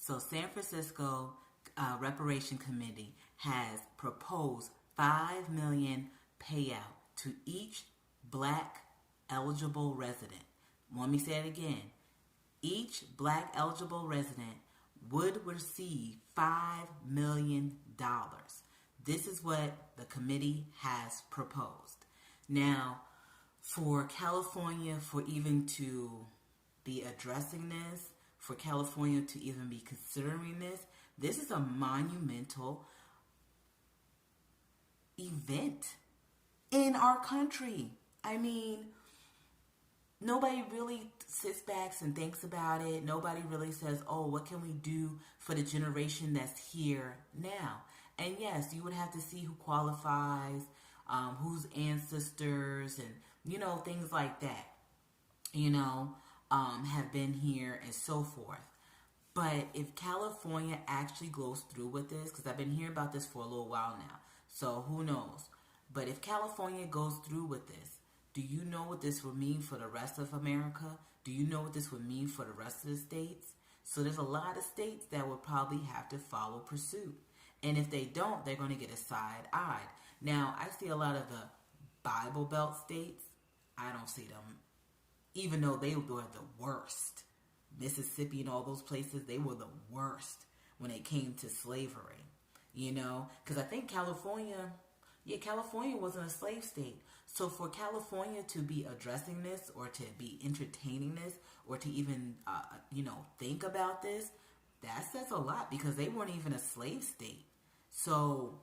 So San Francisco Reparation Committee has proposed 5 million payout to each black eligible resident. Let me say it again. Each black eligible resident would receive $5 million. This is what the committee has proposed. Now, for California, for even to be addressing this, for California to even be considering this is a monumental event in our country. I mean, nobody really sits back and thinks about it. Nobody really says, oh, what can we do for the generation that's here now? And yes, you would have to see who qualifies, whose ancestors, and, things like that, have been here and so forth. But if California actually goes through with this, because I've been hearing about this for a little while now, so who knows? But if California goes through with this, do you know what this would mean for the rest of America? Do you know what this would mean for the rest of the states? So there's a lot of states that would probably have to follow pursuit. And if they don't, they're going to get a side-eyed. Now, I see a lot of the Bible Belt states. I don't see them, even though they were the worst. Mississippi and all those places, they were the worst when it came to slavery. Because I think California wasn't a slave state. So for California to be addressing this, or to be entertaining this, or to even, think about this, that says a lot, because they weren't even a slave state. So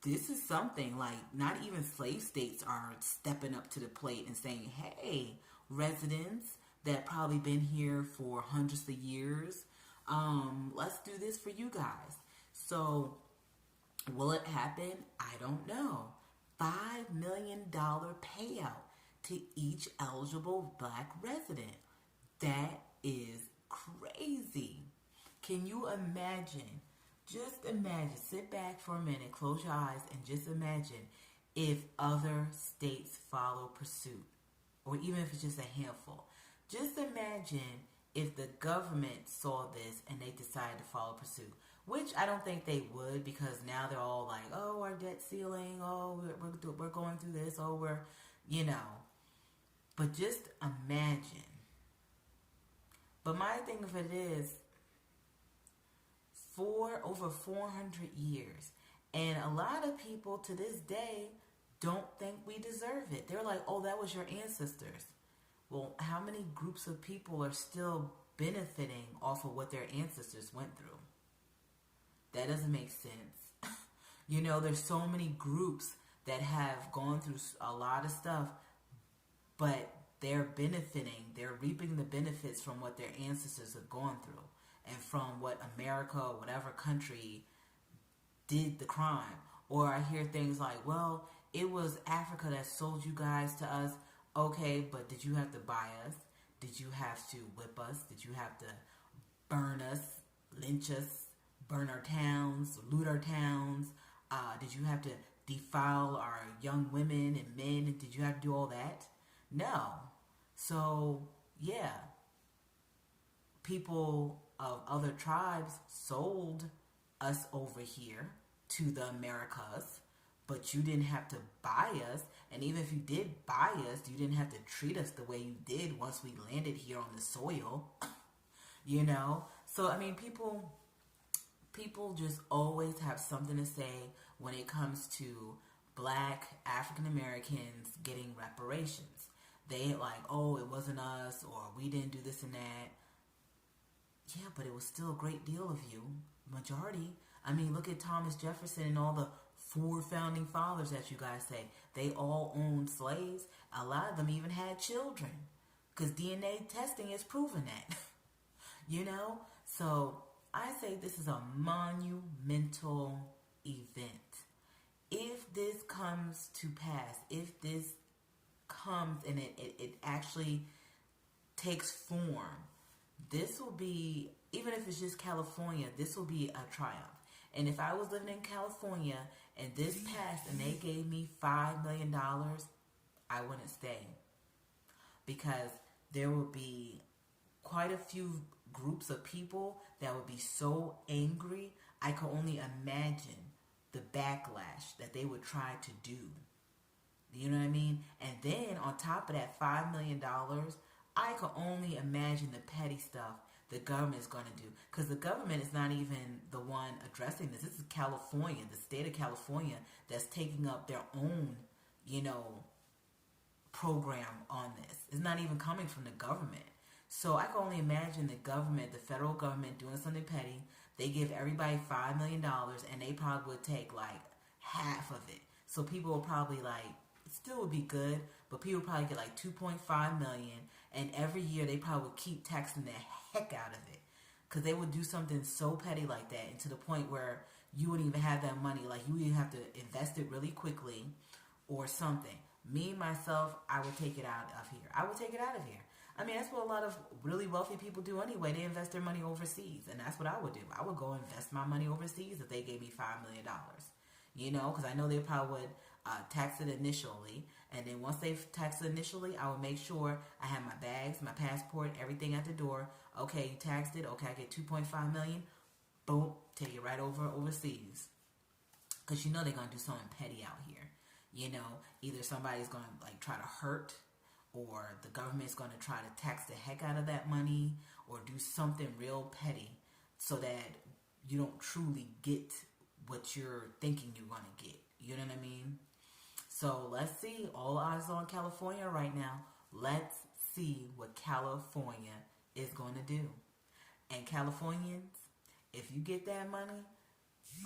this is something like not even slave states are stepping up to the plate and saying, hey, residents that probably been here for hundreds of years, let's do this for you guys. So will it happen? I don't know. $5 million payout to each eligible black resident. That is crazy. Can you imagine? Just imagine. Sit back for a minute, close your eyes, and just imagine if other states follow pursuit, or even if it's just a handful. Just imagine if the government saw this and they decided to follow pursuit, which I don't think they would, because now they're all like, oh, our debt ceiling, oh, we're going through this, oh, we're. But just imagine. But my thing of it is, for over 400 years, and a lot of people to this day don't think we deserve it. They're like, oh, that was your ancestors. Well, how many groups of people are still benefiting off of what their ancestors went through? That doesn't make sense. There's so many groups that have gone through a lot of stuff, but they're benefiting, they're reaping the benefits from what their ancestors have gone through, and from what America or whatever country did the crime. Or I hear things like, well, it was Africa that sold you guys to us. Okay, but did you have to buy us? Did you have to whip us? Did you have to burn us, lynch us, burn our towns, loot our towns? Did you have to defile our young women and men? Did you have to do all that? No. So, yeah. People of other tribes sold us over here to the Americas, but you didn't have to buy us. And even if you did buy us, you didn't have to treat us the way you did once we landed here on the soil. So I mean, people just always have something to say when it comes to black African Americans getting reparations. They like, oh, it wasn't us, or we didn't do this and that. Yeah, but it was still a great deal of you. Majority. I mean, look at Thomas Jefferson and all the 4 founding fathers that you guys say. They all owned slaves. A lot of them even had children, because DNA testing has proven that. So I say this is a monumental event. If this comes to pass, if this comes and it actually takes form, this will be, even if it's just California, this will be a triumph. And if I was living in California and this passed and they gave me $5 million, I wouldn't stay. Because there will be quite a few groups of people that would be so angry. I can only imagine the backlash that they would try to do. You know what I mean? And then on top of that $5 million, I can only imagine the petty stuff the government is going to do. Because the government is not even the one addressing this. This is California, the state of California, that's taking up their own, program on this. It's not even coming from the government. So I can only imagine the government, the federal government, doing something petty. They give everybody $5 million, and they probably would take like half of it. So people will probably it still would be good, but people would probably get like 2.5 million, and every year they probably would keep taxing the heck out of it, because they would do something so petty like that, and to the point where you wouldn't even have that money. Like, you would even have to invest it really quickly or something. Me, myself, I would take it out of here. I would take it out of here. I mean, that's what a lot of really wealthy people do anyway. They invest their money overseas, and that's what I would do. I would go invest my money overseas if they gave me $5 million. Because I know they probably would tax it initially, and then once they've taxed it initially, I would make sure I have my bags, my passport, everything at the door. Okay, you taxed it. Okay, I get 2.5 million. Boom, take it right overseas. Because they're going to do something petty out here. Either somebody's going to try to hurt, or the government's going to try to tax the heck out of that money, or do something real petty so that you don't truly get what you're thinking you're going to get. You know what I mean? So let's see. All eyes on California right now. Let's see what California is going to do. And Californians, if you get that money,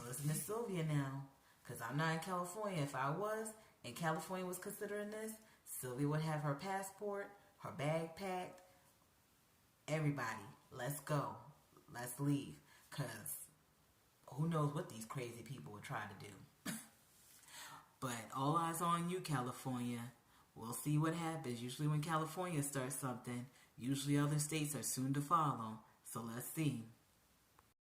listen to Sylvia now. Because I'm not in California. If I was, and California was considering this, Sylvia would have her passport, her bag packed. Everybody, let's go. Let's leave. Because who knows what these crazy people would try to do. But all eyes on you, California. We'll see what happens. Usually when California starts something, usually other states are soon to follow. So let's see.